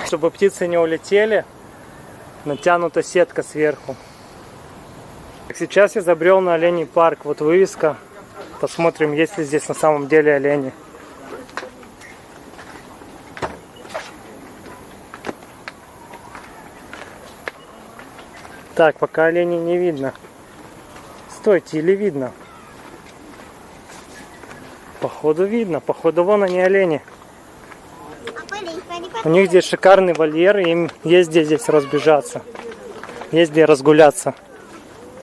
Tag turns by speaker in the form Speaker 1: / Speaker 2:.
Speaker 1: Чтобы птицы не улетели, натянута сетка сверху. Сейчас я забрел на оленей парк. Вот вывеска. Посмотрим, есть ли здесь на самом деле олени. Так, пока оленей не видно. Стойте, или видно? Походу видно. Походу вон они, олени. У них здесь шикарный вольер, им есть где здесь разбежаться. Есть где разгуляться.